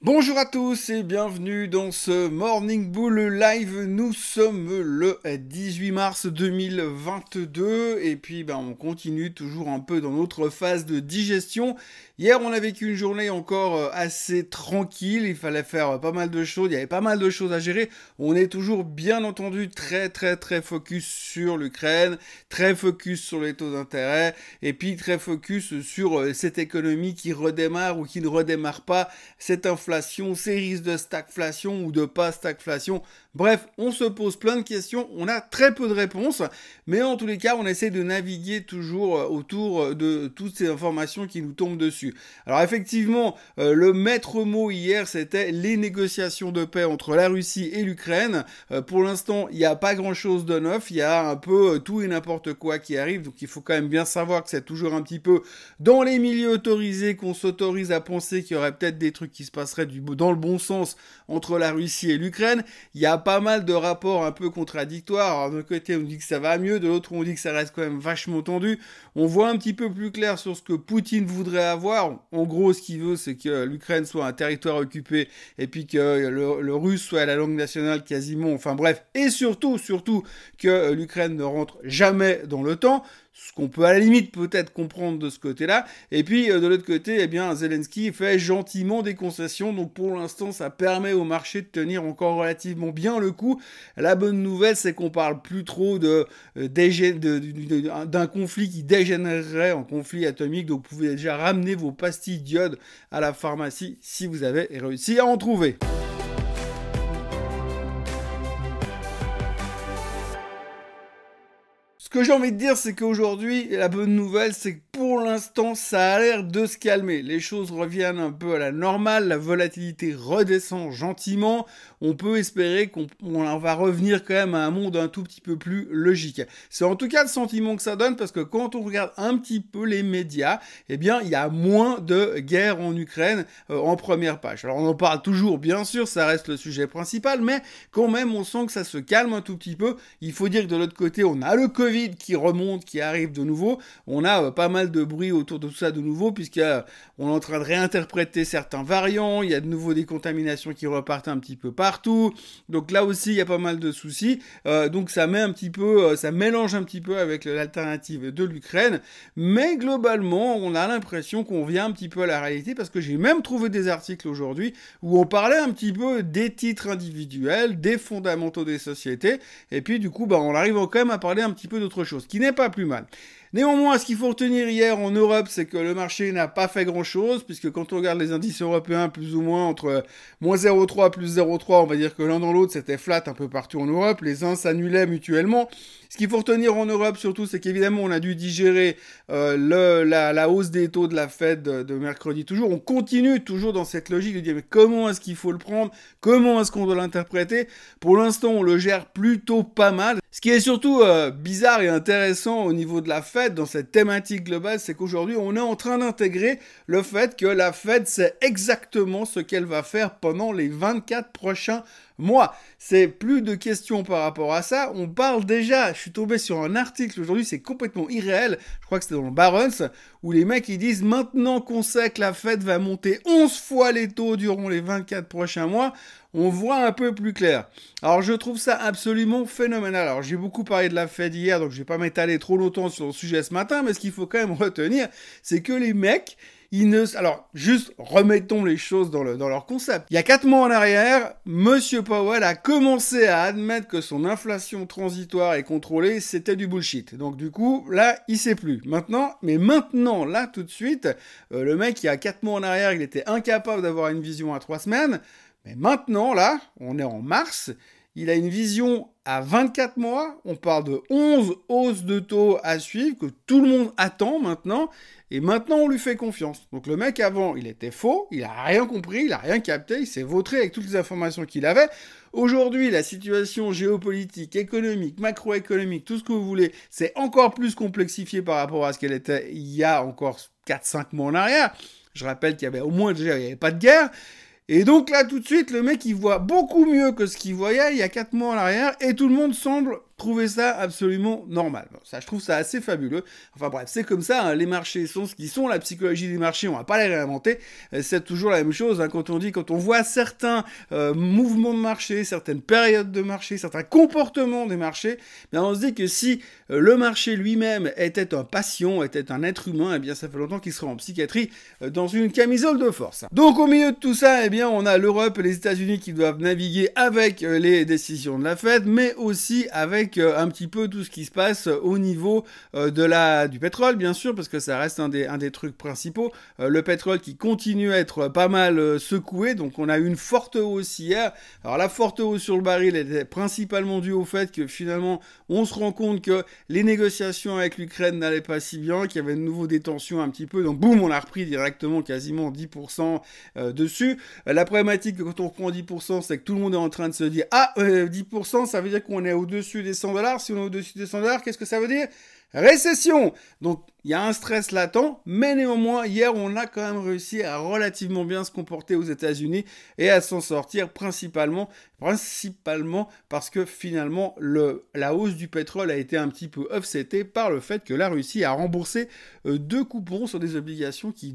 Bonjour à tous et bienvenue dans ce Morning Bull Live. Nous sommes le 18 mars 2022 et puis on continue toujours un peu dans notre phase de digestion. Hier on a vécu une journée encore assez tranquille, il fallait faire pas mal de choses, il y avait pas mal de choses à gérer. On est toujours bien entendu très focus sur l'Ukraine, très focus sur les taux d'intérêt et puis très focus sur cette économie qui redémarre ou qui ne redémarre pas, cette inflation, ces risques de stagflation ou de pas stagflation. Bref, on se pose plein de questions, on a très peu de réponses, mais en tous les cas, on essaie de naviguer toujours autour de toutes ces informations qui nous tombent dessus. Alors effectivement, le maître mot hier, c'était les négociations de paix entre la Russie et l'Ukraine. Pour l'instant, il n'y a pas grand-chose de neuf, il y a un peu tout et n'importe quoi qui arrive, donc il faut quand même bien savoir que c'est toujours un petit peu dans les milieux autorisés qu'on s'autorise à penser qu'il y aurait peut-être des trucs qui se passeraient dans le bon sens entre la Russie et l'Ukraine. Il y a pas mal de rapports un peu contradictoires. Alors, d'un côté, on dit que ça va mieux, de l'autre, on dit que ça reste quand même vachement tendu. On voit un petit peu plus clair sur ce que Poutine voudrait avoir. En gros, ce qu'il veut, c'est que l'Ukraine soit un territoire occupé et puis que le russe soit la langue nationale quasiment. Enfin bref, et surtout que l'Ukraine ne rentre jamais dans l'OTAN. Ce qu'on peut à la limite peut-être comprendre de ce côté-là. Et puis de l'autre côté, Zelensky fait gentiment des concessions. Donc pour l'instant, ça permet au marché de tenir encore relativement bien le coup. La bonne nouvelle, c'est qu'on parle plus trop d'un conflit qui dégénérerait en conflit atomique. Donc vous pouvez déjà ramener vos pastilles d'iode à la pharmacie si vous avez réussi à en trouver. Ce que j'ai envie de dire, c'est qu'aujourd'hui, la bonne nouvelle, c'est que pour l'instant, ça a l'air de se calmer. Les choses reviennent un peu à la normale, la volatilité redescend gentiment. On peut espérer qu'on va revenir quand même à un monde un tout petit peu plus logique. C'est en tout cas le sentiment que ça donne, parce que quand on regarde un petit peu les médias, il y a moins de guerre en Ukraine en première page. Alors on en parle toujours, bien sûr, ça reste le sujet principal, mais quand même, on sent que ça se calme un tout petit peu. Il faut dire que de l'autre côté, on a le Covid qui remonte, qui arrive de nouveau. On a pas mal de bruit autour de tout ça de nouveau, puisqu'on est en train de réinterpréter certains variants, il y a de nouveau des contaminations qui repartent un petit peu partout, donc là aussi il y a pas mal de soucis, donc ça mélange un petit peu avec l'alternative de l'Ukraine, mais globalement on a l'impression qu'on vient un petit peu à la réalité, parce que j'ai même trouvé des articles aujourd'hui où on parlait un petit peu des titres individuels, des fondamentaux des sociétés, et puis du coup on arrive quand même à parler un petit peu d'autre chose, qui n'est pas plus mal. Néanmoins, ce qu'il faut retenir hier en Europe, c'est que le marché n'a pas fait grand-chose, puisque quand on regarde les indices européens, plus ou moins entre moins 0,3 plus 0,3, on va dire que l'un dans l'autre, c'était flat un peu partout en Europe. Les uns s'annulaient mutuellement. Ce qu'il faut retenir en Europe, surtout, c'est qu'évidemment, on a dû digérer la hausse des taux de la Fed de mercredi. On continue toujours dans cette logique de dire, mais comment est-ce qu'il faut le prendre? Comment est-ce qu'on doit l'interpréter? Pour l'instant, on le gère plutôt pas mal. Ce qui est surtout bizarre et intéressant au niveau de la Fed, dans cette thématique globale, c'est qu'aujourd'hui, on est en train d'intégrer le fait que la Fed sait exactement ce qu'elle va faire pendant les 24 prochains mois. C'est plus de questions par rapport à ça. On parle déjà, je suis tombé sur un article aujourd'hui, c'est complètement irréel, je crois que c'était dans le Barron's, où les mecs ils disent, maintenant qu'on sait que la Fed va monter 11 fois les taux durant les 24 prochains mois, on voit un peu plus clair. Alors je trouve ça absolument phénoménal. Alors j'ai beaucoup parlé de la Fed hier, donc je vais pas m'étaler trop longtemps sur le sujet ce matin, mais ce qu'il faut quand même retenir, c'est que les mecs, alors, juste remettons les choses dans leur concept. Il y a 4 mois en arrière, Monsieur Powell a commencé à admettre que son inflation transitoire et contrôlée, c'était du bullshit. Donc du coup, là, il sait plus. Maintenant, là, tout de suite, le mec, il y a 4 mois en arrière, il était incapable d'avoir une vision à 3 semaines. Mais maintenant, là, on est en mars, il a une vision à 24 mois, on parle de 11 hausses de taux à suivre, que tout le monde attend maintenant, et maintenant on lui fait confiance. Donc le mec avant, il était faux, il a rien compris, il a rien capté, il s'est vautré avec toutes les informations qu'il avait. Aujourd'hui, la situation géopolitique, économique, macroéconomique, tout ce que vous voulez, c'est encore plus complexifié par rapport à ce qu'elle était il y a encore 4-5 mois en arrière. Je rappelle qu'il y avait au moins déjà, il n'y avait pas de guerre. Et donc là, tout de suite, le mec, il voit beaucoup mieux que ce qu'il voyait il y a 4 mois en arrière, et tout le monde semble trouver ça absolument normal. Bon, ça, je trouve ça assez fabuleux. Enfin bref, c'est comme ça, hein, les marchés sont ce qu'ils sont, la psychologie des marchés, on va pas les réinventer, c'est toujours la même chose, hein, quand on voit certains mouvements de marché, certaines périodes de marché, certains comportements des marchés, bien on se dit que si le marché lui-même était un patient, était un être humain, eh bien ça fait longtemps qu'il serait en psychiatrie dans une camisole de force. Donc au milieu de tout ça, eh bien on a l'Europe et les États-Unis qui doivent naviguer avec les décisions de la Fed, mais aussi avec un petit peu tout ce qui se passe au niveau du pétrole, bien sûr, parce que ça reste un des trucs principaux. Le pétrole qui continue à être pas mal secoué, donc on a eu une forte hausse hier. Alors la forte hausse sur le baril était principalement due au fait que finalement on se rend compte que les négociations avec l'Ukraine n'allaient pas si bien, qu'il y avait de nouveau des tensions un petit peu, donc boum, on a repris directement quasiment 10% dessus. La problématique quand on reprend 10%, c'est que tout le monde est en train de se dire 10%, ça veut dire qu'on est au-dessus des $100. Si on est au-dessus des $100, qu'est-ce que ça veut dire? Récession! Donc, il y a un stress latent, mais néanmoins, hier, on a quand même réussi à relativement bien se comporter aux États-Unis et à s'en sortir principalement parce que finalement, la hausse du pétrole a été un petit peu offsetée par le fait que la Russie a remboursé 2 coupons sur des obligations qui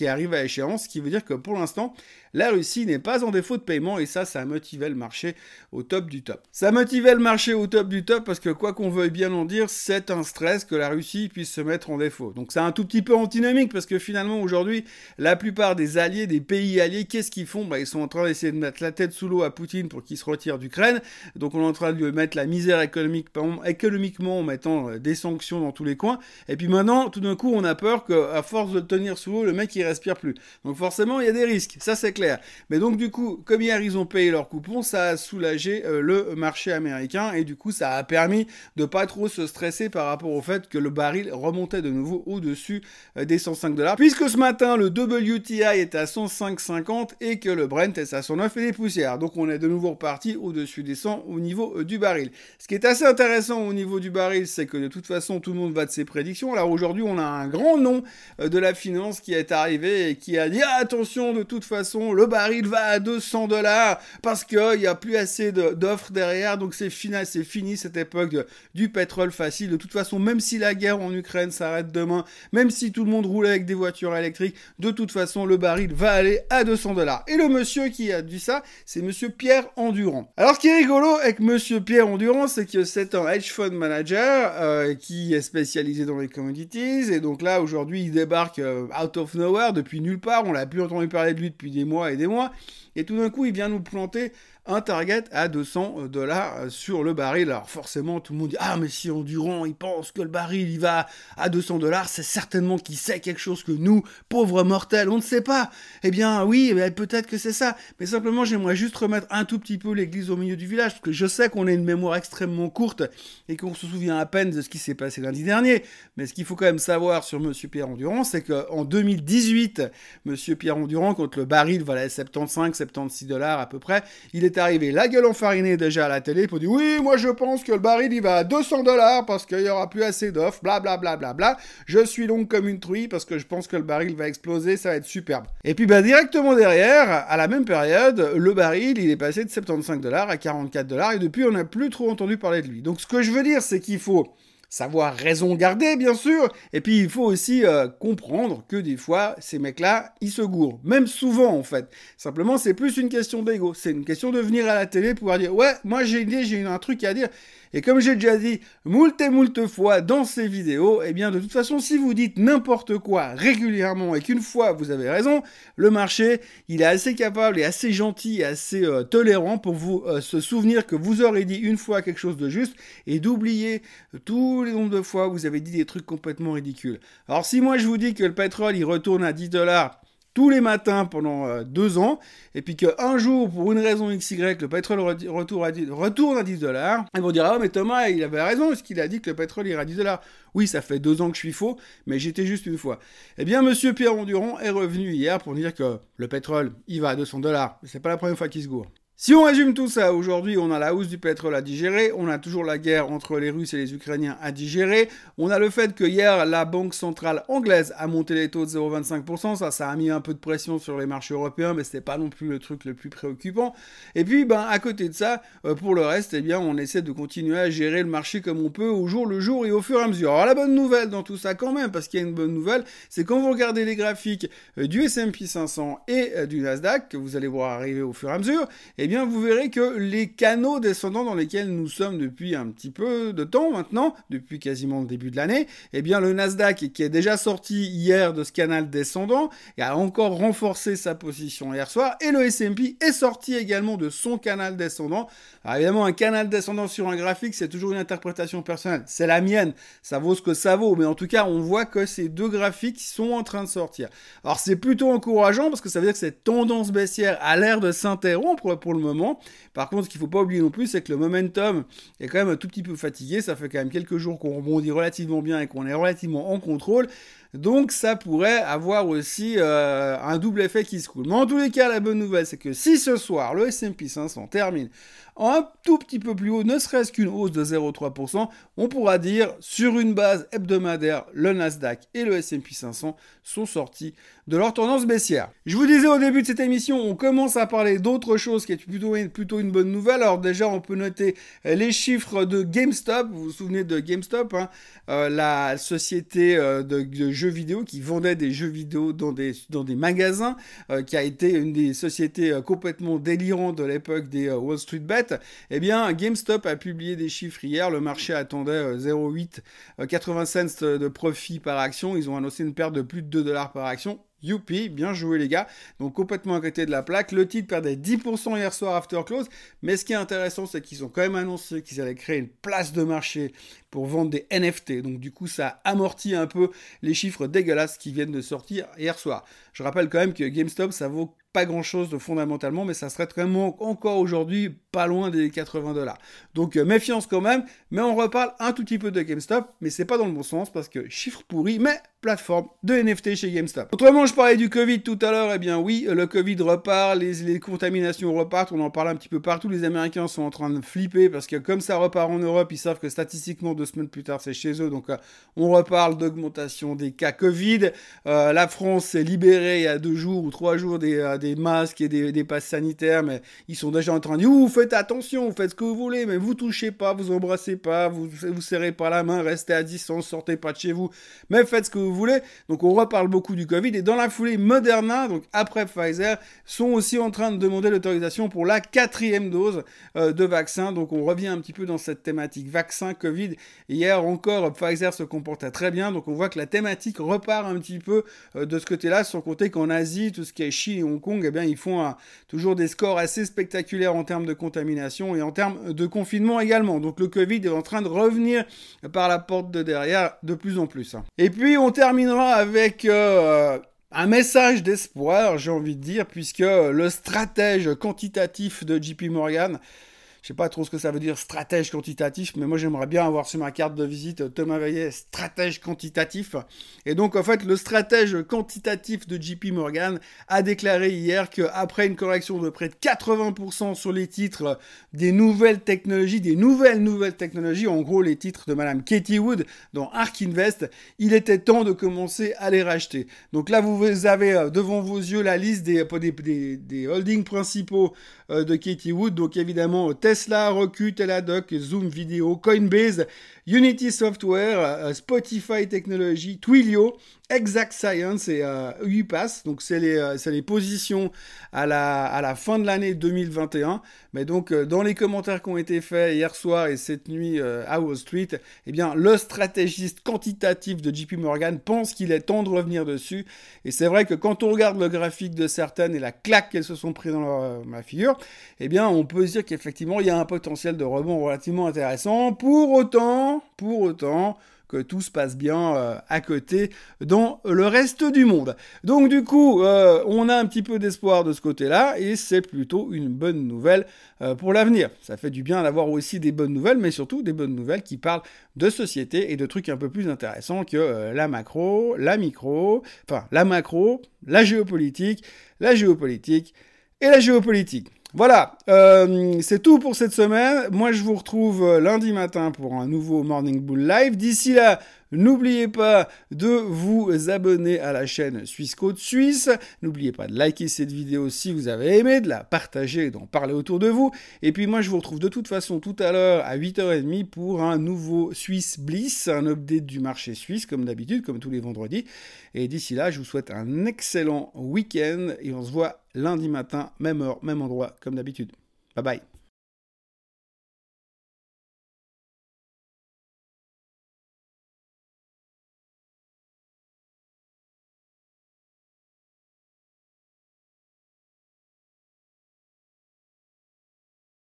arrivent à échéance, ce qui veut dire que pour l'instant, la Russie n'est pas en défaut de paiement et ça motivait le marché au top du top. Ça motivait le marché au top du top parce que quoi qu'on veuille bien en dire, c'est un stress que la Russie puisse se mettre en défaut. Donc c'est un tout petit peu antinomique parce que finalement aujourd'hui, la plupart des alliés, des pays alliés, qu'est-ce qu'ils font? Ils sont en train d'essayer de mettre la tête sous l'eau à Poutine pour qu'il se retire d'Ukraine. Donc on est en train de lui mettre la misère économiquement en mettant des sanctions dans tous les coins. Et puis maintenant, tout d'un coup, on a peur qu'à force de le tenir sous l'eau, le mec il respire plus. Donc forcément, il y a des risques, ça c'est clair. Mais donc du coup, comme hier ils ont payé leurs coupons, ça a soulagé le marché américain et du coup ça a permis de pas trop se stresser par rapport au fait que le baril remontait de nouveau au-dessus des $105. Puisque ce matin, le WTI est à 105,50 et que le Brent est à 109 et des poussières. Donc on est de nouveau reparti au-dessus des 100 au niveau du baril. Ce qui est assez intéressant au niveau du baril, c'est que de toute façon, tout le monde va de ses prédictions. Alors aujourd'hui, on a un grand nom de la finance qui est arrivé et qui a dit attention, de toute façon, le baril va à $200 parce qu'il n'y a plus assez d'offres derrière. Donc c'est fini cette époque du pétrole facile. De toute façon, même si la guerre en Ukraine s'arrête demain, même si tout le monde roule avec des voitures électriques, de toute façon, le baril va aller à $200. Et le monsieur qui a dit ça, c'est monsieur Pierre Endurant. Alors, ce qui est rigolo avec monsieur Pierre Endurant, c'est que c'est un hedge fund manager qui est spécialisé dans les commodities. Et donc là, aujourd'hui, il débarque out of nowhere, depuis nulle part. On l'a plus entendu parler de lui depuis des mois et des mois. Et tout d'un coup, il vient nous planter un target à $200 sur le baril. Alors forcément, tout le monde dit « Ah, mais si Endurant, il pense que le baril, il va à $200, c'est certainement qu'il sait quelque chose que nous, pauvres mortels, on ne sait pas. » Eh bien, oui, peut-être que c'est ça. Mais simplement, j'aimerais juste remettre un tout petit peu l'église au milieu du village, parce que je sais qu'on a une mémoire extrêmement courte et qu'on se souvient à peine de ce qui s'est passé lundi dernier. Mais ce qu'il faut quand même savoir sur monsieur Pierre Endurant, c'est qu'en 2018, monsieur Pierre Endurant, quand le baril valait 76 $ à peu près, il est arrivé la gueule enfarinée déjà à la télé pour dire oui, moi je pense que le baril il va à $200 parce qu'il y aura plus assez d'offres, blablabla. Bla, bla, bla. Je suis long comme une truie parce que je pense que le baril va exploser, ça va être superbe. Et puis directement derrière, à la même période, le baril il est passé de $75 à $44 et depuis on n'a plus trop entendu parler de lui. Donc ce que je veux dire, c'est qu'il faut savoir raison garder, bien sûr, et puis il faut aussi comprendre que des fois, ces mecs-là, ils se gourrent. Même souvent, en fait. Simplement, c'est plus une question d'ego. C'est une question de venir à la télé pour dire « Ouais, moi j'ai une idée, j'ai un truc à dire ». Et comme j'ai déjà dit moult et moult fois dans ces vidéos, eh bien de toute façon, si vous dites n'importe quoi régulièrement et qu'une fois vous avez raison, le marché, il est assez capable et assez gentil et assez tolérant pour vous se souvenir que vous aurez dit une fois quelque chose de juste et d'oublier tous les nombres de fois où vous avez dit des trucs complètement ridicules. Alors si moi je vous dis que le pétrole il retourne à $10 tous les matins pendant 2 ans, et puis qu'un jour, pour une raison XY, le pétrole retourne à $10, ils vont dire « Ah mais Thomas, il avait raison, est-ce qu'il a dit que le pétrole irait à $10 ?» Oui, ça fait 2 ans que je suis faux, mais j'étais juste une fois. Eh bien, monsieur Pierre Endurant est revenu hier pour dire que le pétrole, il va à $200. C'est pas la première fois qu'il se gourre. Si on résume tout ça, aujourd'hui on a la hausse du pétrole à digérer, on a toujours la guerre entre les Russes et les Ukrainiens à digérer, on a le fait que hier la Banque centrale anglaise a monté les taux de 0,25%, ça a mis un peu de pression sur les marchés européens, mais c'était pas non plus le truc le plus préoccupant. Et puis à côté de ça, pour le reste, eh bien on essaie de continuer à gérer le marché comme on peut au jour le jour et au fur et à mesure. Alors la bonne nouvelle dans tout ça quand même, parce qu'il y a une bonne nouvelle, c'est quand vous regardez les graphiques du S&P 500 et du Nasdaq, que vous allez voir arriver au fur et à mesure, eh bien vous verrez que les canaux descendants dans lesquels nous sommes depuis un petit peu de temps maintenant, depuis quasiment le début de l'année, eh bien le Nasdaq qui est déjà sorti hier de ce canal descendant et a encore renforcé sa position hier soir, et le S&P est sorti également de son canal descendant. Alors évidemment un canal descendant sur un graphique c'est toujours une interprétation personnelle, c'est la mienne, ça vaut ce que ça vaut, mais en tout cas on voit que ces deux graphiques sont en train de sortir. Alors c'est plutôt encourageant parce que ça veut dire que cette tendance baissière a l'air de s'interrompre pour le moment. Par contre, ce qu'il ne faut pas oublier non plus, c'est que le momentum est quand même un tout petit peu fatigué. Ça fait quand même quelques jours qu'on rebondit relativement bien et qu'on est relativement en contrôle. Donc ça pourrait avoir aussi un double effet qui se coule. Mais en tous les cas, la bonne nouvelle, c'est que si ce soir, le S&P 500 termine un tout petit peu plus haut, ne serait-ce qu'une hausse de 0,3%, on pourra dire, sur une base hebdomadaire, le Nasdaq et le S&P 500 sont sortis de leur tendance baissière. Je vous disais au début de cette émission, on commence à parler d'autre chose qui est plutôt une bonne nouvelle. Alors déjà, on peut noter les chiffres de GameStop. Vous vous souvenez de GameStop, hein, la société de jeux vidéo qui vendait des jeux vidéo dans des magasins, qui a été une des sociétés complètement délirantes de l'époque des Wall Street Bets. Eh bien, GameStop a publié des chiffres hier. Le marché attendait 0,80 cents de profit par action. Ils ont annoncé une perte de plus de $2 par action. Youpi, bien joué les gars. Donc complètement à côté de la plaque. Le titre perdait 10% hier soir after close. Mais ce qui est intéressant, c'est qu'ils ont quand même annoncé qu'ils allaient créer une place de marché pour vendre des NFT. Donc du coup, ça amortit un peu les chiffres dégueulasses qui viennent de sortir hier soir. Je rappelle quand même que GameStop, ça vaut pas grand chose de fondamentalement, mais ça serait quand même encore aujourd'hui pas loin des $80. Donc méfiance quand même, mais on reparle un tout petit peu de GameStop, mais c'est pas dans le bon sens parce que chiffre pourri, mais plateforme de NFT chez GameStop. Autrement, je parlais du Covid tout à l'heure, eh bien oui, le Covid repart, les contaminations repartent, on en parle un petit peu partout, les Américains sont en train de flipper parce que comme ça repart en Europe, ils savent que statistiquement 2 semaines plus tard c'est chez eux, donc on reparle d'augmentation des cas Covid. La France s'est libérée il y a 2 jours ou 3 jours des masques et des passes sanitaires, mais ils sont déjà en train de dire vous faites attention, vous faites ce que vous voulez, mais vous touchez pas, vous embrassez pas, vous serrez pas la main, restez à distance, sortez pas de chez vous, mais faites ce que vous voulez. Donc on reparle beaucoup du Covid, et dans la foulée, Moderna, donc après Pfizer, sont aussi en train de demander l'autorisation pour la 4e dose de vaccin. Donc on revient un petit peu dans cette thématique vaccin Covid. Hier encore, Pfizer se comportait très bien, donc on voit que la thématique repart un petit peu de ce côté-là, sans compter qu'en Asie, tout ce qui est Chine et Hong Kong, eh bien ils font toujours des scores assez spectaculaires en termes de contamination et en termes de confinement également. Donc le Covid est en train de revenir par la porte de derrière de plus en plus. Et puis on terminera avec un message d'espoir, j'ai envie de dire, puisque le stratège quantitatif de JP Morgan, je sais pas trop ce que ça veut dire, stratège quantitatif, mais moi j'aimerais bien avoir sur ma carte de visite Thomas Veillet, stratège quantitatif. Et donc en fait, le stratège quantitatif de JP Morgan a déclaré hier qu'après une correction de près de 80% sur les titres des nouvelles technologies, en gros les titres de Madame Katie Wood dans ARK Invest, il était temps de commencer à les racheter. Donc là, vous avez devant vos yeux la liste des holdings principaux de Katie Wood, donc évidemment Tesla, Roku, Teladoc, Zoom Video, Coinbase, Unity Software, Spotify Technology, Twilio, Exact Science et UiPath. Donc c'est les positions à la fin de l'année 2021. Mais donc dans les commentaires qui ont été faits hier soir et cette nuit à Wall Street, eh bien le stratégiste quantitatif de JP Morgan pense qu'il est temps de revenir dessus. Et c'est vrai que quand on regarde le graphique de certaines et la claque qu'elles se sont prises dans ma figure, eh bien on peut se dire qu'effectivement il y a un potentiel de rebond relativement intéressant. Pour autant que tout se passe bien à côté dans le reste du monde. Donc du coup, on a un petit peu d'espoir de ce côté-là, et c'est plutôt une bonne nouvelle pour l'avenir. Ça fait du bien d'avoir aussi des bonnes nouvelles, mais surtout des bonnes nouvelles qui parlent de société et de trucs un peu plus intéressants que la macro, la micro, enfin la macro, la géopolitique et la géopolitique. Voilà, c'est tout pour cette semaine. Moi, je vous retrouve lundi matin pour un nouveau Morning Bull Live. D'ici là, n'oubliez pas de vous abonner à la chaîne Suisse Côte Suisse. N'oubliez pas de liker cette vidéo si vous avez aimé, de la partager et d'en parler autour de vous. Et puis moi, je vous retrouve de toute façon tout à l'heure à 8h30 pour un nouveau Swiss Bliss, un update du marché suisse, comme d'habitude, comme tous les vendredis. Et d'ici là, je vous souhaite un excellent week-end et on se voit lundi matin, même heure, même endroit, comme d'habitude. Bye bye.